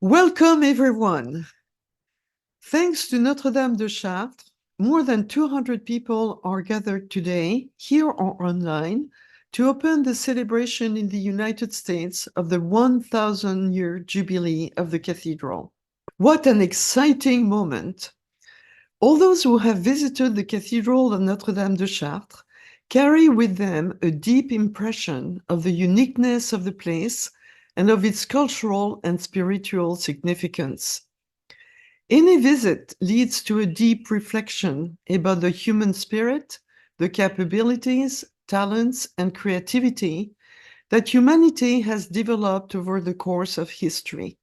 Welcome, everyone. Thanks to Notre-Dame de Chartres, more than 200 people are gathered today, here or online, to open the celebration in the United States of the 1,000-year jubilee of the cathedral. What an exciting moment! All those who have visited the Cathedral of Notre-Dame de Chartres carry with them a deep impression of the uniqueness of the place and of its cultural and spiritual significance. Any visit leads to a deep reflection about the human spirit, the capabilities, talents, and creativity that humanity has developed over the course of history.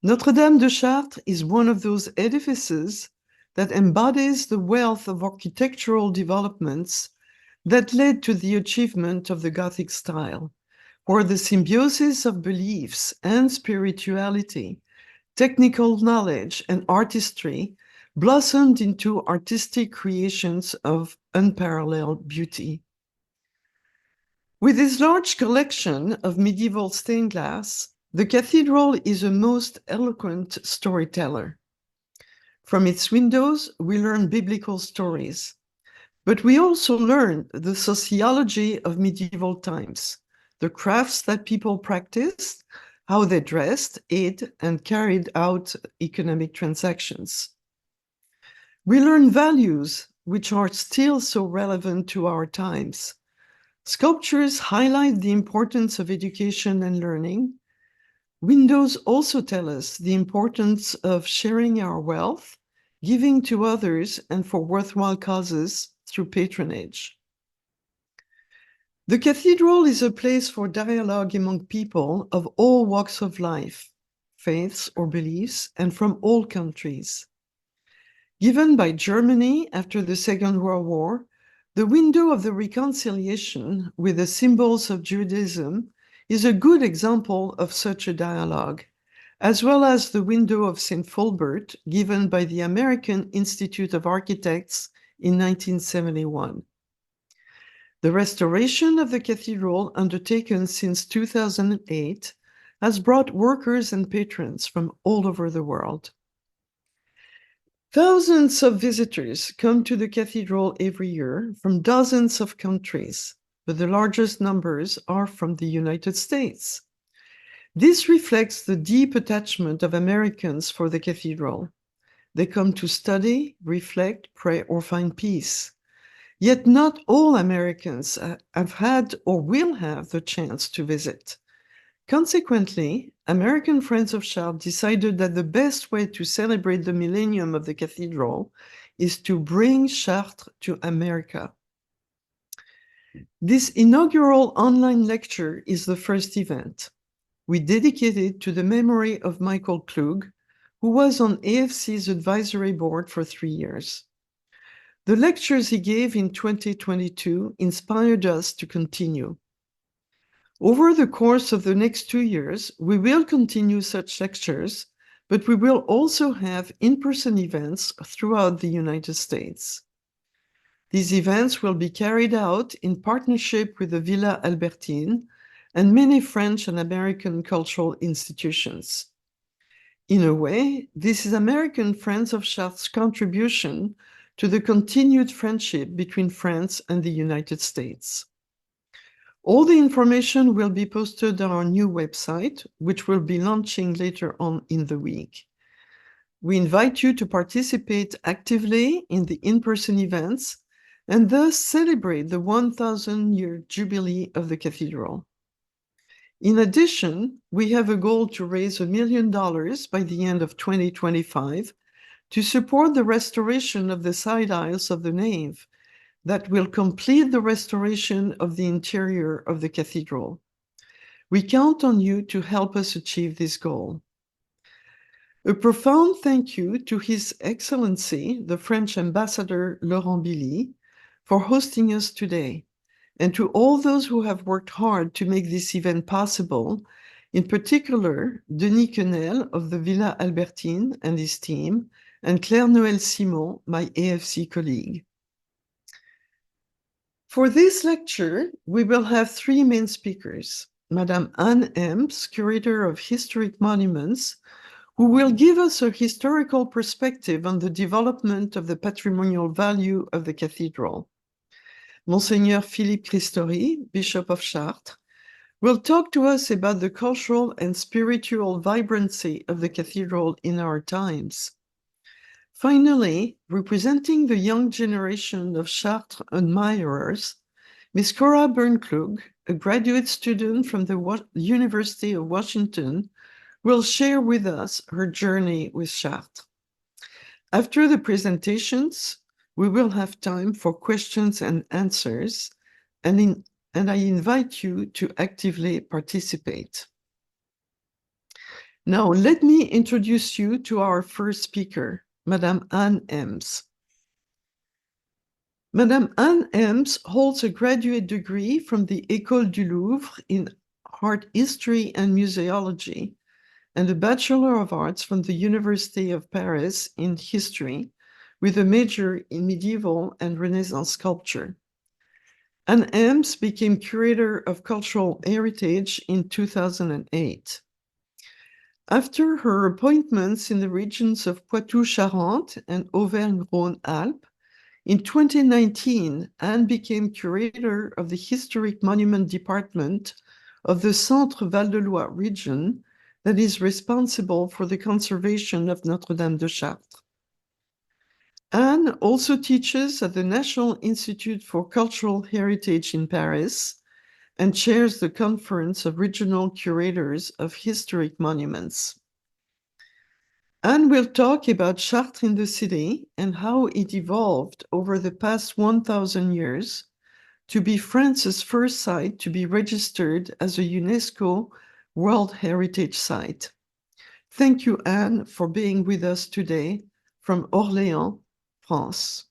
Notre-Dame de Chartres is one of those edifices that embodies the wealth of architectural developments that led to the achievement of the Gothic style, where the symbiosis of beliefs and spirituality, technical knowledge, and artistry blossomed into artistic creations of unparalleled beauty. With its large collection of medieval stained glass, the cathedral is a most eloquent storyteller. From its windows, we learn biblical stories, but we also learn the sociology of medieval times, the crafts that people practiced, how they dressed, ate, and carried out economic transactions. We learn values which are still so relevant to our times. Sculptures highlight the importance of education and learning. Windows also tell us the importance of sharing our wealth, giving to others, and for worthwhile causes through patronage. The cathedral is a place for dialogue among people of all walks of life, faiths or beliefs, and from all countries. Given by Germany after the Second World War, the window of the reconciliation with the symbols of Judaism is a good example of such a dialogue, as well as the window of St. Fulbert given by the American Institute of Architects in 1971. The restoration of the cathedral undertaken since 2008 has brought workers and patrons from all over the world. Thousands of visitors come to the cathedral every year from dozens of countries, but the largest numbers are from the United States. This reflects the deep attachment of Americans for the cathedral. They come to study, reflect, pray, or find peace. Yet not all Americans have had or will have the chance to visit. Consequently, American Friends of Chartres decided that the best way to celebrate the millennium of the cathedral is to bring Chartres to America. This inaugural online lecture is the first event. We dedicate it to the memory of Michael Klug, who was on AFC's advisory board for 3 years. The lectures he gave in 2022 inspired us to continue. Over the course of the next 2 years, we will continue such lectures, but we will also have in-person events throughout the United States. These events will be carried out in partnership with the Villa Albertine and many French and American cultural institutions. In a way, this is American Friends of Chartres' contribution to the continued friendship between France and the United States. All the information will be posted on our new website, which will be launching later on in the week. We invite you to participate actively in the in-person events and thus celebrate the 1,000-year jubilee of the cathedral. In addition, we have a goal to raise $1 million by the end of 2025 to support the restoration of the side aisles of the nave that will complete the restoration of the interior of the cathedral. We count on you to help us achieve this goal. A profound thank you to His Excellency, the French Ambassador Laurent Bili, for hosting us today, and to all those who have worked hard to make this event possible, in particular, Denis Quenel of the Villa Albertine and his team, and Claire-Noël Simon, my AFC colleague. For this lecture, we will have 3 main speakers. Madame Anne Embs, Curator of Historic Monuments, who will give us a historical perspective on the development of the patrimonial value of the cathedral. Monseigneur Philippe Christory, Bishop of Chartres, will talk to us about the cultural and spiritual vibrancy of the cathedral in our times. Finally, representing the young generation of Chartres admirers, Ms. Kora Bern-Klug, a graduate student from the University of Washington, will share with us her journey with Chartres. After the presentations, we will have time for questions and answers, and I invite you to actively participate. Now, let me introduce you to our first speaker, Madame Anne Embs. Madame Anne Embs holds a graduate degree from the École du Louvre in art history and museology, and a Bachelor of Arts from the University of Paris in history, with a major in medieval and Renaissance sculpture. Anne Embs became Curator of Cultural Heritage in 2008. After her appointments in the regions of Poitou-Charentes and Auvergne-Rhône-Alpes, in 2019, Anne became Curator of the Historic Monument Department of the Centre-Val de Loire region that is responsible for the conservation of Notre-Dame de Chartres. Anne also teaches at the National Institute for Cultural Heritage in Paris and chairs the Conference of Regional Curators of Historic Monuments. Anne will talk about Chartres in the city and how it evolved over the past 1,000 years to be France's first site to be registered as a UNESCO World Heritage Site. Thank you, Anne, for being with us today from Orléans, France.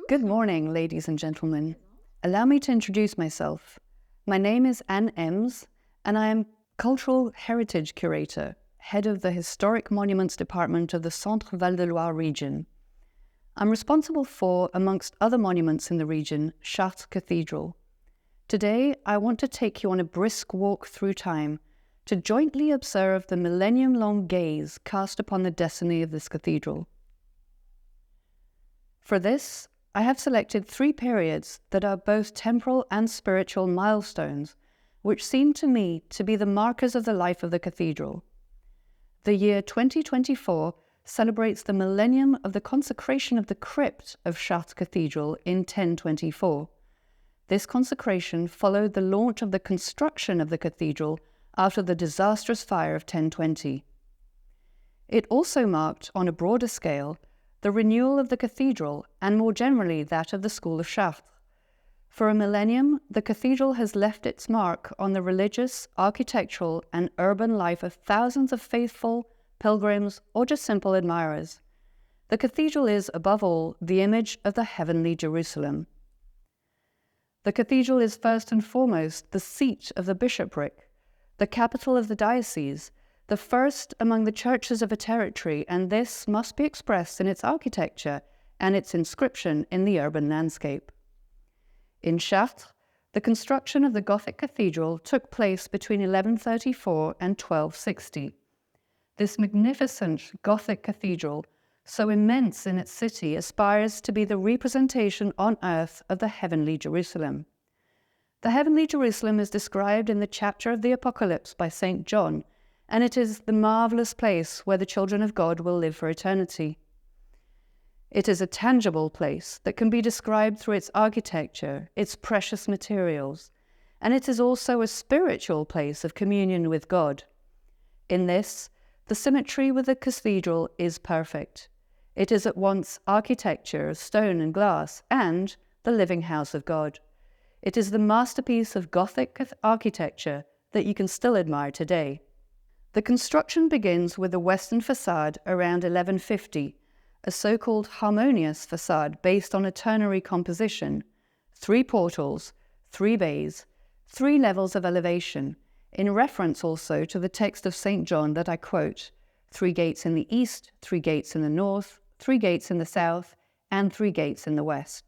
Good morning, ladies and gentlemen. Allow me to introduce myself. My name is Anne Embs, and I am Cultural Heritage Curator, head of the Historic Monuments Department of the Centre-Val de Loire region. I'm responsible for, amongst other monuments in the region, Chartres Cathedral. Today, I want to take you on a brisk walk through time to jointly observe the millennium-long gaze cast upon the destiny of this cathedral. For this, I have selected 3 periods that are both temporal and spiritual milestones, which seem to me to be the markers of the life of the cathedral. The year 2024 celebrates the millennium of the consecration of the crypt of Chartres Cathedral in 1024. This consecration followed the launch of the construction of the cathedral after the disastrous fire of 1020. It also marked, on a broader scale, the renewal of the cathedral, and more generally that of the School of Chartres. For a millennium, the cathedral has left its mark on the religious, architectural, and urban life of thousands of faithful, pilgrims, or just simple admirers. The cathedral is, above all, the image of the heavenly Jerusalem. The cathedral is first and foremost the seat of the bishopric, the capital of the diocese, the first among the churches of a territory, and this must be expressed in its architecture and its inscription in the urban landscape. In Chartres, the construction of the Gothic cathedral took place between 1134 and 1260. This magnificent Gothic cathedral, so immense in its city, aspires to be the representation on earth of the heavenly Jerusalem. The heavenly Jerusalem is described in the chapter of the Apocalypse by St. John, and it is the marvelous place where the children of God will live for eternity. It is a tangible place that can be described through its architecture, its precious materials, and it is also a spiritual place of communion with God. In this, the symmetry with the cathedral is perfect. It is at once architecture of stone and glass and the living house of God. It is the masterpiece of Gothic architecture that you can still admire today. The construction begins with the western facade around 1150, a so-called harmonious facade based on a ternary composition, 3 portals, 3 bays, 3 levels of elevation, in reference also to the text of St. John that I quote, 3 gates in the east, 3 gates in the north, 3 gates in the south, and 3 gates in the west.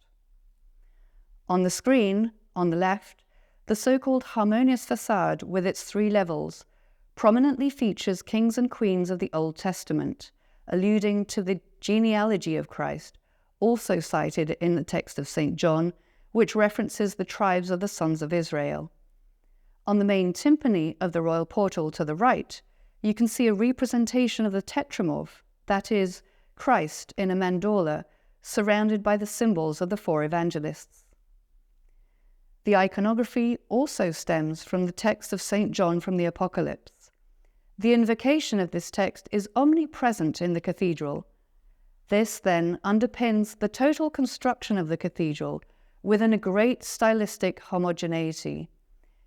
On the screen, on the left, the so-called harmonious facade with its 3 levels prominently features kings and queens of the Old Testament, alluding to the genealogy of Christ, also cited in the text of St. John, which references the tribes of the sons of Israel. On the main tympany of the royal portal to the right, you can see a representation of the tetramorph, that is, Christ in a mandorla, surrounded by the symbols of the 4 evangelists. The iconography also stems from the text of St. John from the Apocalypse. The invocation of this text is omnipresent in the cathedral. This then underpins the total construction of the cathedral within a great stylistic homogeneity.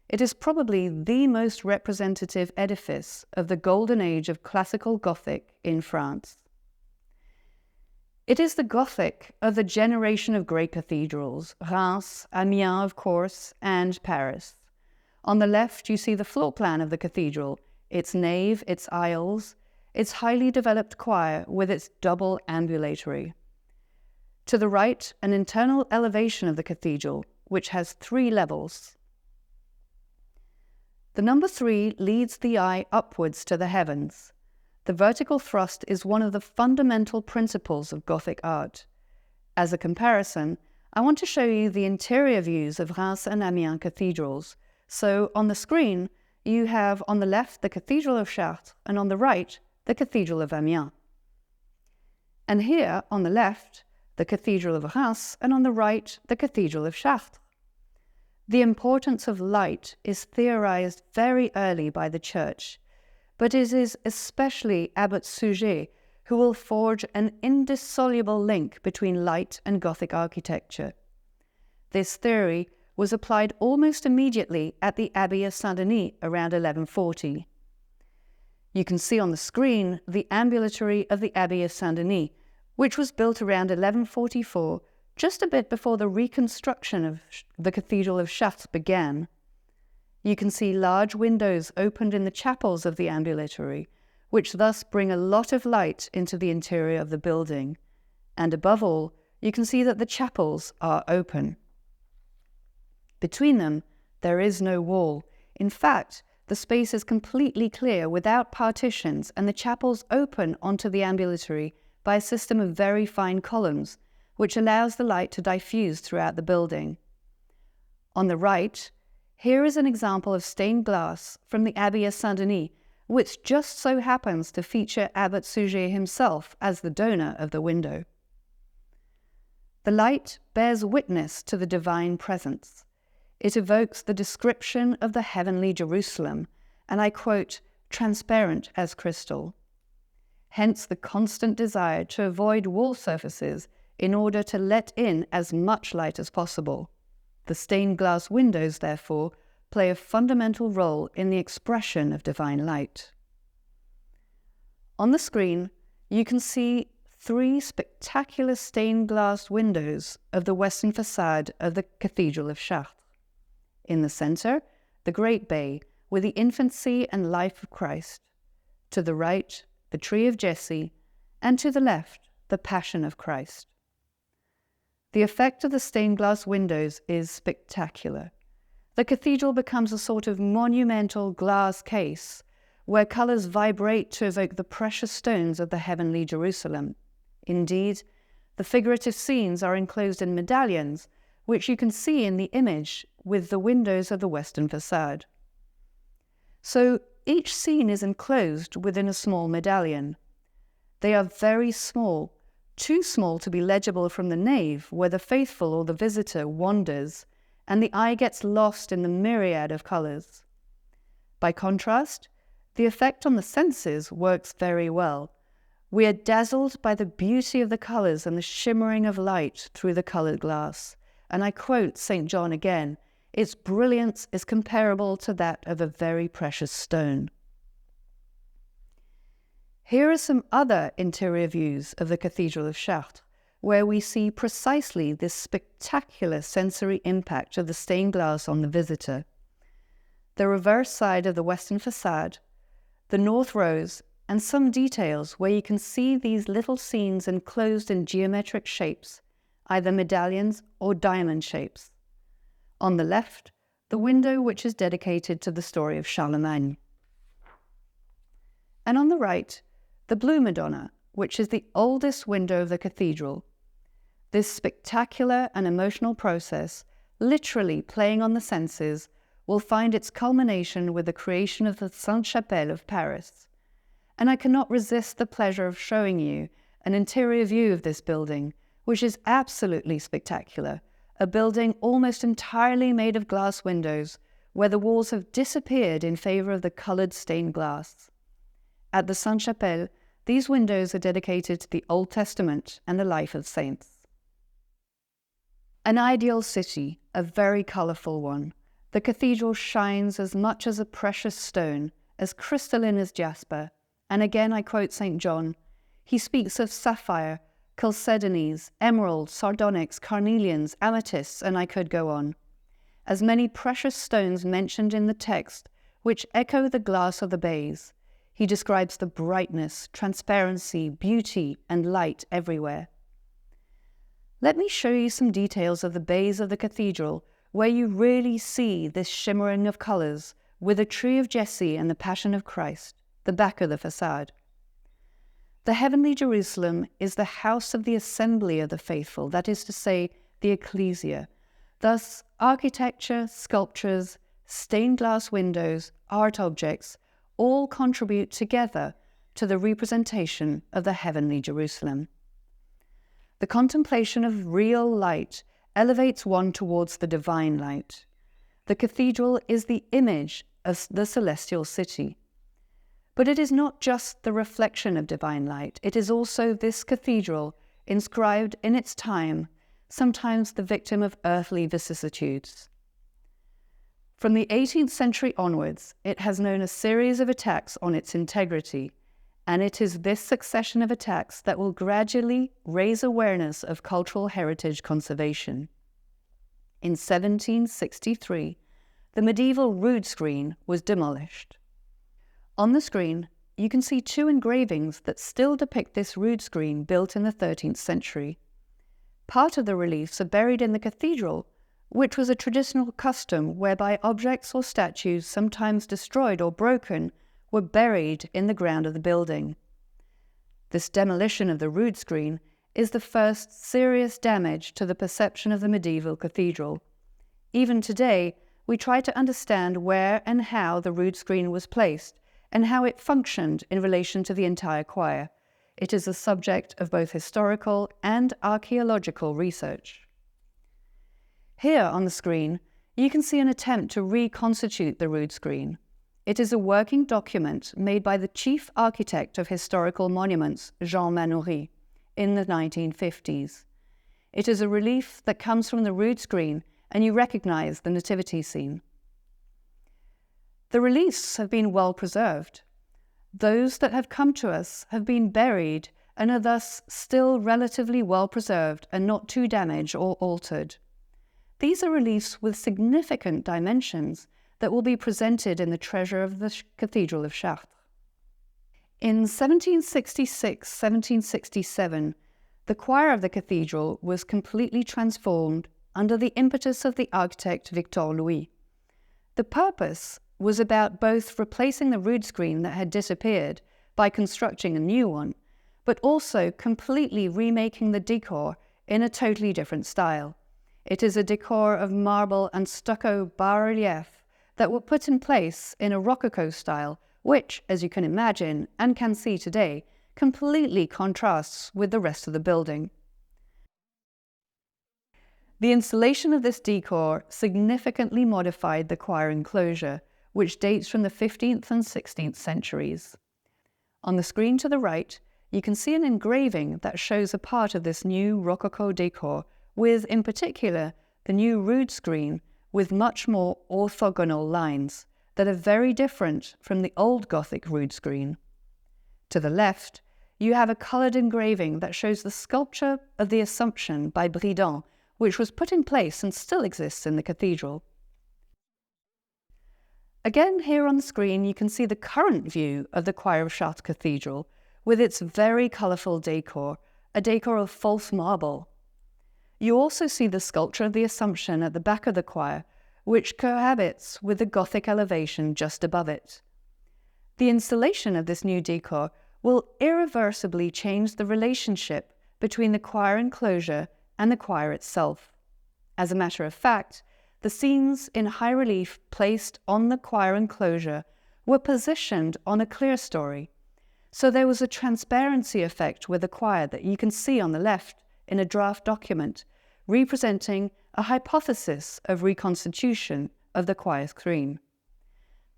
It is probably the most representative edifice of the golden age of classical Gothic in France. It is the Gothic of the generation of great cathedrals, Reims, Amiens, of course, and Paris. On the left, you see the floor plan of the cathedral, its nave, its aisles, its highly developed choir with its double ambulatory. To the right, an internal elevation of the cathedral, which has 3 levels. The number 3 leads the eye upwards to the heavens. The vertical thrust is one of the fundamental principles of Gothic art. As a comparison, I want to show you the interior views of Reims and Amiens cathedrals. So on the screen, you have on the left the Cathedral of Chartres and on the right, the Cathedral of Amiens. And here on the left, the Cathedral of Reims and on the right, the Cathedral of Chartres. The importance of light is theorized very early by the Church, but it is especially Abbot Suger who will forge an indissoluble link between light and Gothic architecture. This theory was applied almost immediately at the Abbey of Saint-Denis around 1140. You can see on the screen the ambulatory of the Abbey of Saint-Denis, which was built around 1144, just a bit before the reconstruction of the Cathedral of Chartres began. You can see large windows opened in the chapels of the ambulatory, which thus bring a lot of light into the interior of the building. And above all, you can see that the chapels are open. Between them, there is no wall. In fact, the space is completely clear without partitions, and the chapels open onto the ambulatory by a system of very fine columns, which allows the light to diffuse throughout the building. On the right, here is an example of stained glass from the Abbey of Saint-Denis, which just so happens to feature Abbot Suger himself as the donor of the window. The light bears witness to the divine presence. It evokes the description of the heavenly Jerusalem, and I quote, transparent as crystal. Hence the constant desire to avoid wall surfaces in order to let in as much light as possible. The stained glass windows, therefore, play a fundamental role in the expression of divine light. On the screen, you can see 3 spectacular stained glass windows of the western facade of the Cathedral of Chartres. In the center, the Great Bay with the infancy and life of Christ. To the right, the Tree of Jesse, and to the left, the Passion of Christ. The effect of the stained glass windows is spectacular. The cathedral becomes a sort of monumental glass case where colors vibrate to evoke the precious stones of the heavenly Jerusalem. Indeed, the figurative scenes are enclosed in medallions, which you can see in the image with the windows of the western facade. So each scene is enclosed within a small medallion. They are very small, too small to be legible from the nave where the faithful or the visitor wanders, and the eye gets lost in the myriad of colors. By contrast, the effect on the senses works very well. We are dazzled by the beauty of the colors and the shimmering of light through the colored glass. And I quote St. John again, its brilliance is comparable to that of a very precious stone. Here are some other interior views of the Cathedral of Chartres, where we see precisely this spectacular sensory impact of the stained glass on the visitor. The reverse side of the western facade, the north rose, and some details where you can see these little scenes enclosed in geometric shapes, either medallions or diamond shapes. On the left, the window which is dedicated to the story of Charlemagne. And on the right, the Blue Madonna, which is the oldest window of the cathedral. This spectacular and emotional process, literally playing on the senses, will find its culmination with the creation of the Sainte-Chapelle of Paris. And I cannot resist the pleasure of showing you an interior view of this building, which is absolutely spectacular, a building almost entirely made of glass windows, where the walls have disappeared in favor of the colored stained glass. At the Sainte-Chapelle, these windows are dedicated to the Old Testament and the life of saints. An ideal city, a very colorful one. The cathedral shines as much as a precious stone, as crystalline as jasper. And again I quote St. John. He speaks of sapphire, chalcedonies, emeralds, sardonyx, carnelians, amethysts, and I could go on. As many precious stones mentioned in the text, which echo the glass of the bays. He describes the brightness, transparency, beauty, and light everywhere. Let me show you some details of the bays of the cathedral, where you really see this shimmering of colors with a tree of Jesse and the Passion of Christ, the back of the facade. The heavenly Jerusalem is the house of the assembly of the faithful, that is to say, the ecclesia. Thus, architecture, sculptures, stained glass windows, art objects, all contribute together to the representation of the heavenly Jerusalem. The contemplation of real light elevates one towards the divine light. The cathedral is the image of the celestial city. But it is not just the reflection of divine light, it is also this cathedral, inscribed in its time, sometimes the victim of earthly vicissitudes. From the 18th century onwards, it has known a series of attacks on its integrity, and it is this succession of attacks that will gradually raise awareness of cultural heritage conservation. In 1763, the medieval rood screen was demolished. On the screen, you can see two engravings that still depict this rood screen built in the 13th century. Part of the reliefs are buried in the cathedral, which was a traditional custom whereby objects or statues, sometimes destroyed or broken, were buried in the ground of the building. This demolition of the rood screen is the first serious damage to the perception of the medieval cathedral. Even today, we try to understand where and how the rood screen was placed and how it functioned in relation to the entire choir. It is a subject of both historical and archaeological research. Here on the screen, you can see an attempt to reconstitute the rood screen. It is a working document made by the chief architect of historical monuments, Jean Manoury, in the 1950s. It is a relief that comes from the rood screen, and you recognize the nativity scene. The reliefs have been well preserved. Those that have come to us have been buried and are thus still relatively well preserved and not too damaged or altered. These are reliefs with significant dimensions that will be presented in the treasure of the Cathedral of Chartres. In 1766-1767, the choir of the cathedral was completely transformed under the impetus of the architect Victor Louis. The purpose was about both replacing the rood screen that had disappeared by constructing a new one, but also completely remaking the decor in a totally different style. It is a decor of marble and stucco bas-relief that were put in place in a Rococo style, which, as you can imagine and can see today, completely contrasts with the rest of the building. The installation of this decor significantly modified the choir enclosure, which dates from the 15th and 16th centuries. On the screen to the right, you can see an engraving that shows a part of this new Rococo decor, with, in particular, the new rood screen with much more orthogonal lines that are very different from the old Gothic rood screen. To the left, you have a coloured engraving that shows the sculpture of the Assumption by Bridon, which was put in place and still exists in the cathedral. Again, here on the screen, you can see the current view of the choir of Chartres Cathedral with its very colourful decor, a decor of false marble. You also see the sculpture of the Assumption at the back of the choir, which cohabits with the Gothic elevation just above it. The installation of this new decor will irreversibly change the relationship between the choir enclosure and the choir itself. As a matter of fact, the scenes in high relief placed on the choir enclosure were positioned on a clerestory, so there was a transparency effect with the choir that you can see on the left in a draft document representing a hypothesis of reconstitution of the choir screen.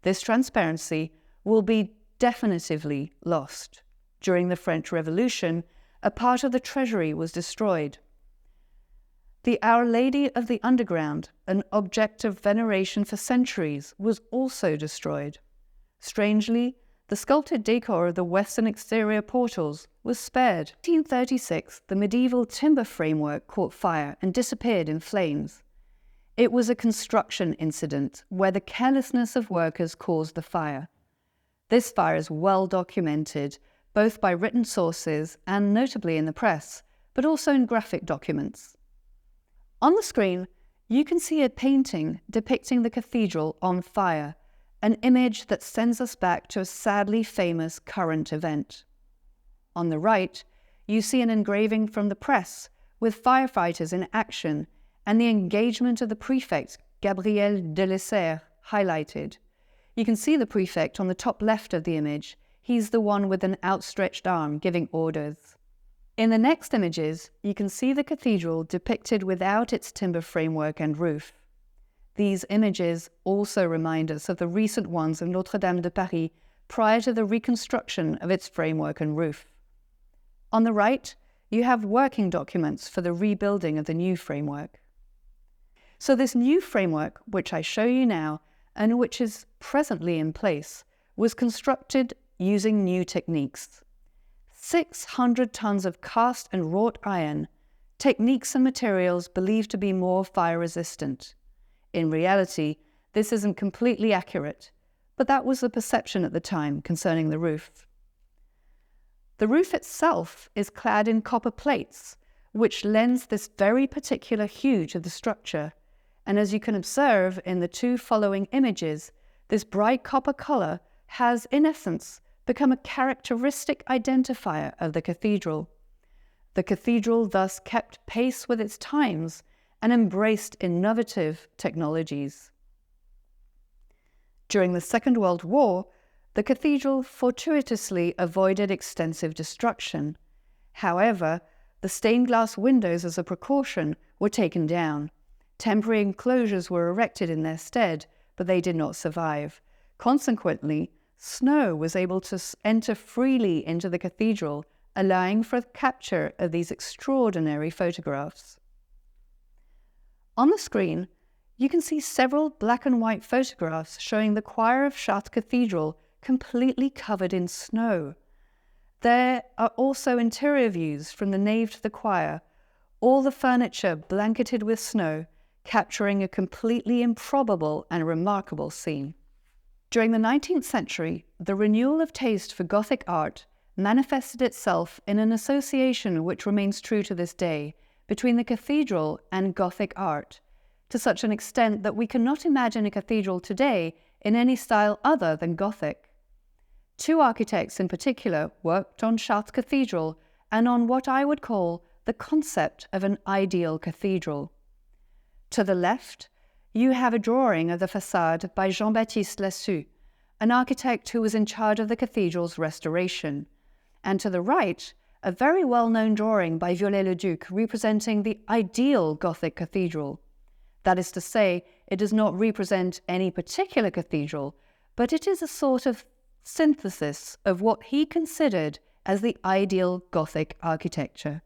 This transparency will be definitively lost. During the French Revolution, a part of the treasury was destroyed. The Our Lady of the Underground, an object of veneration for centuries, was also destroyed. Strangely, the sculpted decor of the western exterior portals was spared. In 1836, the medieval timber framework caught fire and disappeared in flames. It was a construction incident where the carelessness of workers caused the fire. This fire is well documented, both by written sources and notably in the press, but also in graphic documents. On the screen, you can see a painting depicting the cathedral on fire, an image that sends us back to a sadly famous current event. On the right, you see an engraving from the press with firefighters in action and the engagement of the prefect, Gabriel Delessert, highlighted. You can see the prefect on the top left of the image. He's the one with an outstretched arm giving orders. In the next images, you can see the cathedral depicted without its timber framework and roof. These images also remind us of the recent ones of Notre-Dame de Paris prior to the reconstruction of its framework and roof. On the right, you have working documents for the rebuilding of the new framework. So this new framework, which I show you now, and which is presently in place, was constructed using new techniques. 600 tons of cast and wrought iron, techniques and materials believed to be more fire-resistant. In reality, this isn't completely accurate, but that was the perception at the time concerning the roof. The roof itself is clad in copper plates, which lends this very particular hue to the structure, and as you can observe in the two following images, this bright copper color has, in essence, become a characteristic identifier of the cathedral. The cathedral thus kept pace with its times and embraced innovative technologies. During the Second World War, the cathedral fortuitously avoided extensive destruction. However, the stained glass windows as a precaution were taken down. Temporary enclosures were erected in their stead, but they did not survive. Consequently, snow was able to enter freely into the cathedral, allowing for the capture of these extraordinary photographs. On the screen, you can see several black and white photographs showing the choir of Chartres Cathedral completely covered in snow. There are also interior views from the nave to the choir, all the furniture blanketed with snow, capturing a completely improbable and remarkable scene. During the 19th century, the renewal of taste for Gothic art manifested itself in an association which remains true to this day between the cathedral and Gothic art, to such an extent that we cannot imagine a cathedral today in any style other than Gothic. Two architects in particular worked on Chartres Cathedral and on what I would call the concept of an ideal cathedral. To the left, you have a drawing of the facade by Jean-Baptiste Lassus, an architect who was in charge of the cathedral's restoration, and to the right, a very well-known drawing by Viollet-le-Duc representing the ideal Gothic cathedral. That is to say, it does not represent any particular cathedral, but it is a sort of synthesis of what he considered as the ideal Gothic architecture.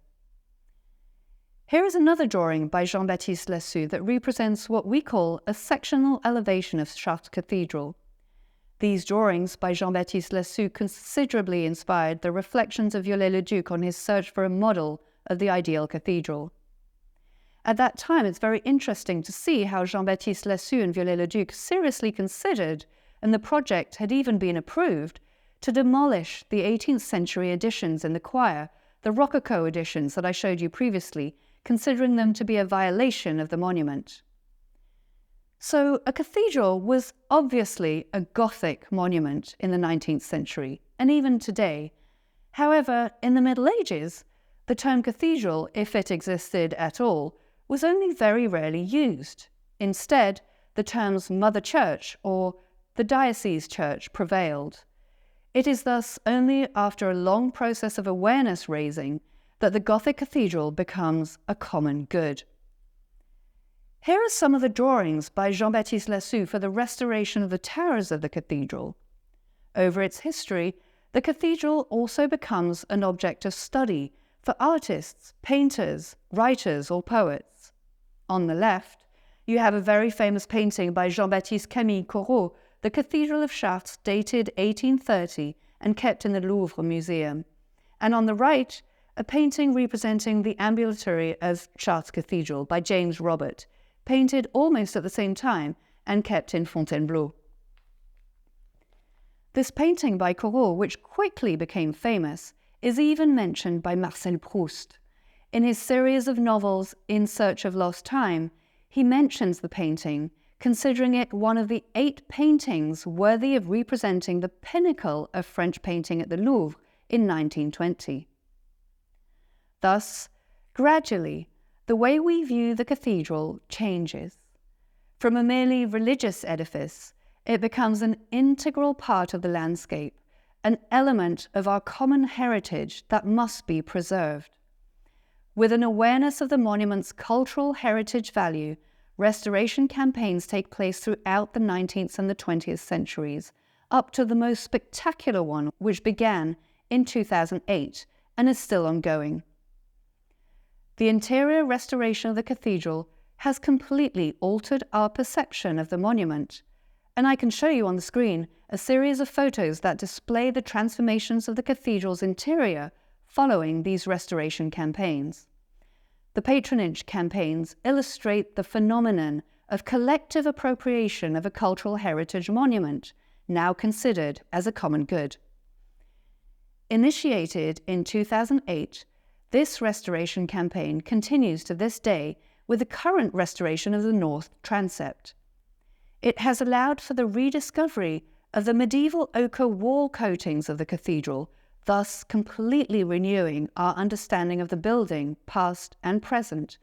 Here is another drawing by Jean-Baptiste Lassus that represents what we call a sectional elevation of Chartres Cathedral. These drawings by Jean-Baptiste Lassus considerably inspired the reflections of Viollet-le-Duc on his search for a model of the ideal cathedral. At that time, it's very interesting to see how Jean-Baptiste Lassus and Viollet-le-Duc seriously considered and the project had even been approved to demolish the 18th century additions in the choir, the Rococo additions that I showed you previously, considering them to be a violation of the monument. So a cathedral was obviously a Gothic monument in the 19th century, and even today. However, in the Middle Ages, the term cathedral, if it existed at all, was only very rarely used. Instead, the terms Mother Church or the Diocese Church prevailed. It is thus only after a long process of awareness raising that the Gothic cathedral becomes a common good. Here are some of the drawings by Jean-Baptiste Lassus for the restoration of the towers of the cathedral. Over its history, the cathedral also becomes an object of study for artists, painters, writers, or poets. On the left, you have a very famous painting by Jean-Baptiste Camille Corot, the Cathedral of Chartres, dated 1830 and kept in the Louvre Museum. And on the right, a painting representing the ambulatory of Chartres Cathedral by James Robert, painted almost at the same time and kept in Fontainebleau. This painting by Corot, which quickly became famous, is even mentioned by Marcel Proust. In his series of novels In Search of Lost Time, he mentions the painting, considering it one of the 8 paintings worthy of representing the pinnacle of French painting at the Louvre in 1920. Thus, gradually, the way we view the cathedral changes. From a merely religious edifice, it becomes an integral part of the landscape, an element of our common heritage that must be preserved. With an awareness of the monument's cultural heritage value, restoration campaigns take place throughout the 19th and the 20th centuries, up to the most spectacular one, which began in 2008 and is still ongoing. The interior restoration of the cathedral has completely altered our perception of the monument, and I can show you on the screen a series of photos that display the transformations of the cathedral's interior following these restoration campaigns. The patronage campaigns illustrate the phenomenon of collective appropriation of a cultural heritage monument, now considered as a common good. Initiated in 2008, this restoration campaign continues to this day with the current restoration of the north transept. It has allowed for the rediscovery of the medieval ochre wall coatings of the cathedral, thus completely renewing our understanding of the building, past and present,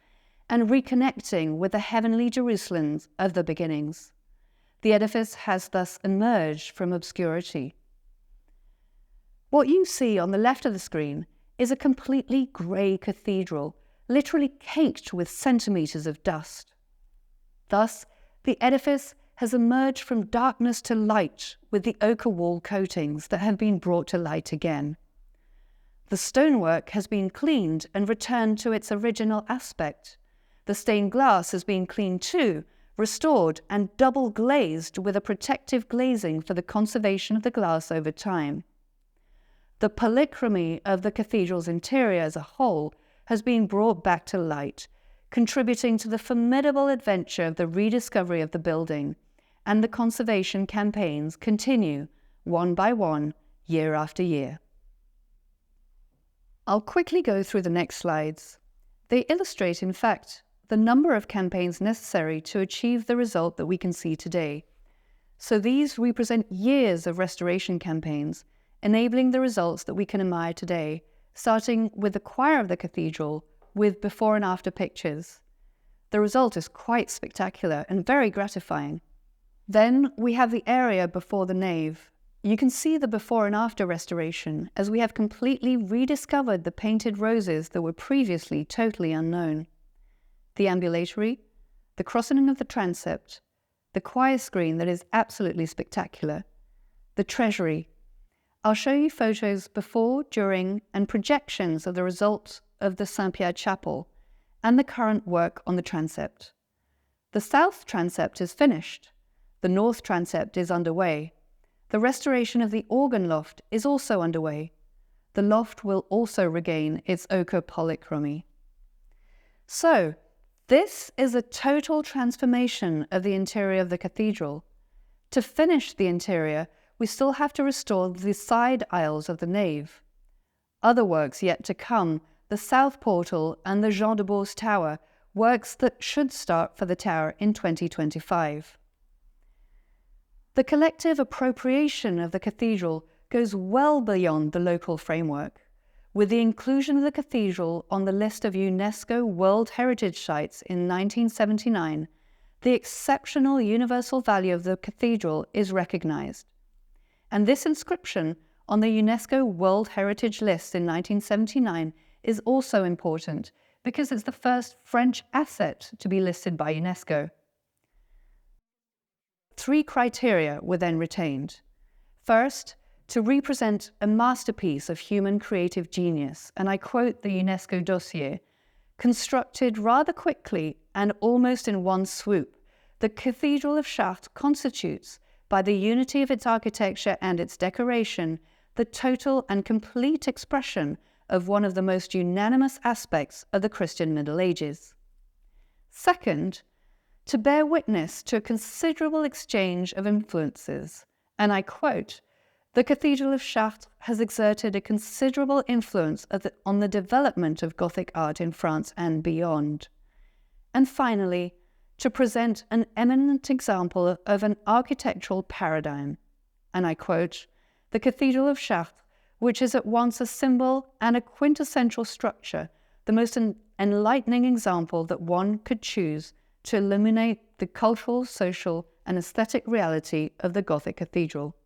and reconnecting with the heavenly Jerusalems of the beginnings. The edifice has thus emerged from obscurity. What you see on the left of the screen is a completely grey cathedral, literally caked with centimetres of dust. Thus, the edifice has emerged from darkness to light with the ochre wall coatings that have been brought to light again. The stonework has been cleaned and returned to its original aspect. The stained glass has been cleaned too, restored and double glazed with a protective glazing for the conservation of the glass over time. The polychromy of the cathedral's interior as a whole has been brought back to light, contributing to the formidable adventure of the rediscovery of the building, and the conservation campaigns continue, one by one, year after year. I'll quickly go through the next slides. They illustrate, in fact, the number of campaigns necessary to achieve the result that we can see today. So these represent years of restoration campaigns, enabling the results that we can admire today, starting with the choir of the cathedral with before and after pictures. The result is quite spectacular and very gratifying. Then we have the area before the nave. You can see the before and after restoration, as we have completely rediscovered the painted roses that were previously totally unknown. The ambulatory, the crossing of the transept, the choir screen that is absolutely spectacular, the treasury. I'll show you photos before, during, and projections of the results of the Saint-Pierre Chapel and the current work on the transept. The south transept is finished. The north transept is underway. The restoration of the organ loft is also underway. The loft will also regain its ochre polychromy. So, this is a total transformation of the interior of the cathedral. To finish the interior, we still have to restore the side aisles of the nave. Other works yet to come, the South Portal and the Jean de Beauce Tower, works that should start for the tower in 2025. The collective appropriation of the cathedral goes well beyond the local framework. With the inclusion of the cathedral on the list of UNESCO World Heritage Sites in 1979, the exceptional universal value of the cathedral is recognized. And this inscription on the UNESCO World Heritage List in 1979 is also important because it's the first French asset to be listed by UNESCO. 3 criteria were then retained. First, to represent a masterpiece of human creative genius, and I quote the UNESCO dossier, constructed rather quickly and almost in one swoop, the Cathedral of Chartres constitutes, by the unity of its architecture and its decoration, the total and complete expression of one of the most unanimous aspects of the Christian Middle Ages. Second, to bear witness to a considerable exchange of influences, and I quote, the Cathedral of Chartres has exerted a considerable influence on the development of Gothic art in France and beyond. And finally, to present an eminent example of an architectural paradigm, and I quote, the Cathedral of Chartres, which is at once a symbol and a quintessential structure, the most enlightening example that one could choose to illuminate the cultural, social, and aesthetic reality of the Gothic cathedral.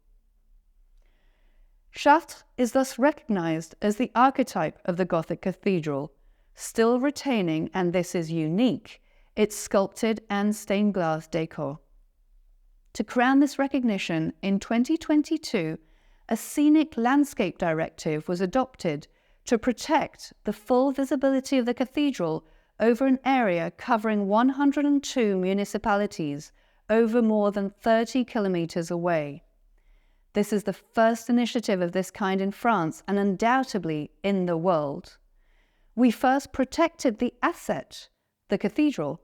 Chartres is thus recognized as the archetype of the Gothic cathedral, still retaining, and this is unique, its sculpted and stained glass decor. To crown this recognition, in 2022, a scenic landscape directive was adopted to protect the full visibility of the cathedral over an area covering 102 municipalities over more than 30 kilometers away. This is the first initiative of this kind in France and undoubtedly in the world. We first protected the asset, the cathedral,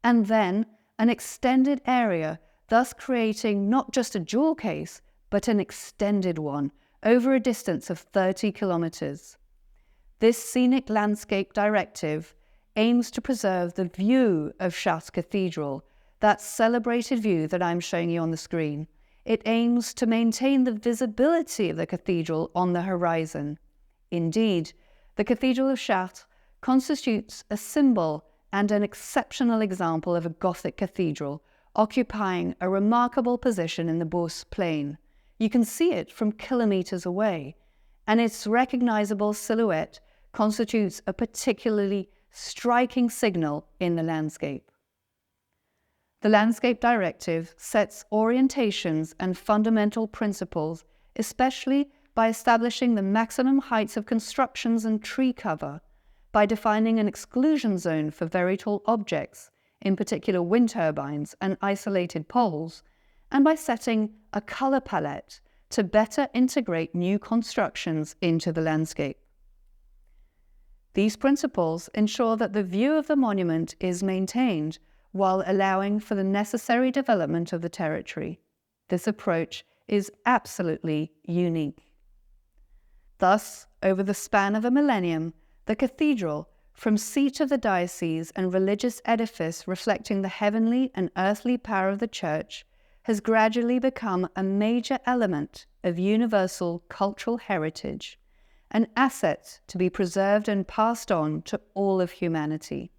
and then an extended area, thus creating not just a jewel case, but an extended one over a distance of 30 kilometers. This scenic landscape directive aims to preserve the view of Chartres Cathedral, that celebrated view that I'm showing you on the screen. It aims to maintain the visibility of the cathedral on the horizon. Indeed, the Cathedral of Chartres constitutes a symbol and an exceptional example of a Gothic cathedral, occupying a remarkable position in the Beauce Plain. You can see it from kilometers away, and its recognizable silhouette constitutes a particularly striking signal in the landscape. The Landscape Directive sets orientations and fundamental principles, especially by establishing the maximum heights of constructions and tree cover, by defining an exclusion zone for very tall objects, in particular wind turbines and isolated poles, and by setting a color palette to better integrate new constructions into the landscape. These principles ensure that the view of the monument is maintained while allowing for the necessary development of the territory. This approach is absolutely unique. Thus, over the span of a millennium, the cathedral, from seat of the diocese and religious edifice reflecting the heavenly and earthly power of the Church, has gradually become a major element of universal cultural heritage, an asset to be preserved and passed on to all of humanity.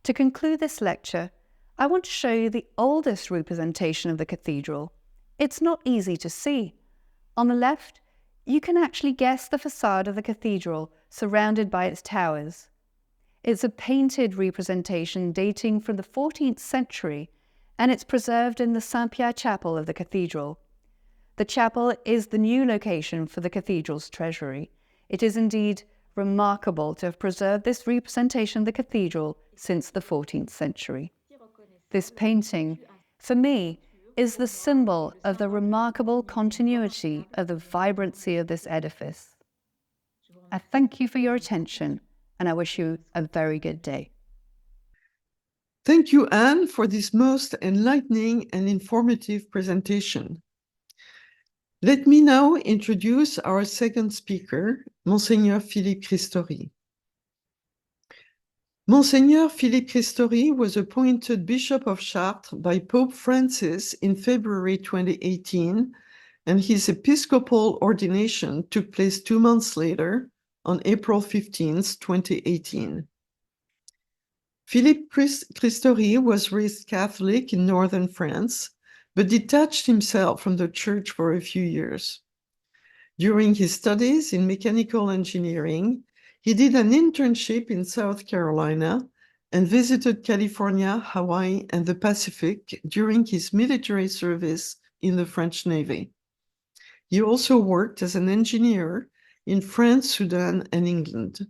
To conclude this lecture, I want to show you the oldest representation of the cathedral. It's not easy to see. On the left, you can actually guess the facade of the cathedral surrounded by its towers. It's a painted representation dating from the 14th century, and it's preserved in the Saint-Pierre Chapel of the cathedral. The chapel is the new location for the cathedral's treasury. It is indeed remarkable to have preserved this representation of the cathedral since the 14th century. This painting, for me, is the symbol of the remarkable continuity of the vibrancy of this edifice. I thank you for your attention, and I wish you a very good day. Thank you, Anne, for this most enlightening and informative presentation. Let me now introduce our second speaker, Monseigneur Philippe Christory. Monseigneur Philippe Christory was appointed Bishop of Chartres by Pope Francis in February 2018, and his episcopal ordination took place 2 months later, on April 15th, 2018. Philippe Christory was raised Catholic in northern France, but detached himself from the church for a few years. During his studies in mechanical engineering, he did an internship in South Carolina and visited California, Hawaii, and the Pacific during his military service in the French Navy. He also worked as an engineer in France, Sudan, and England.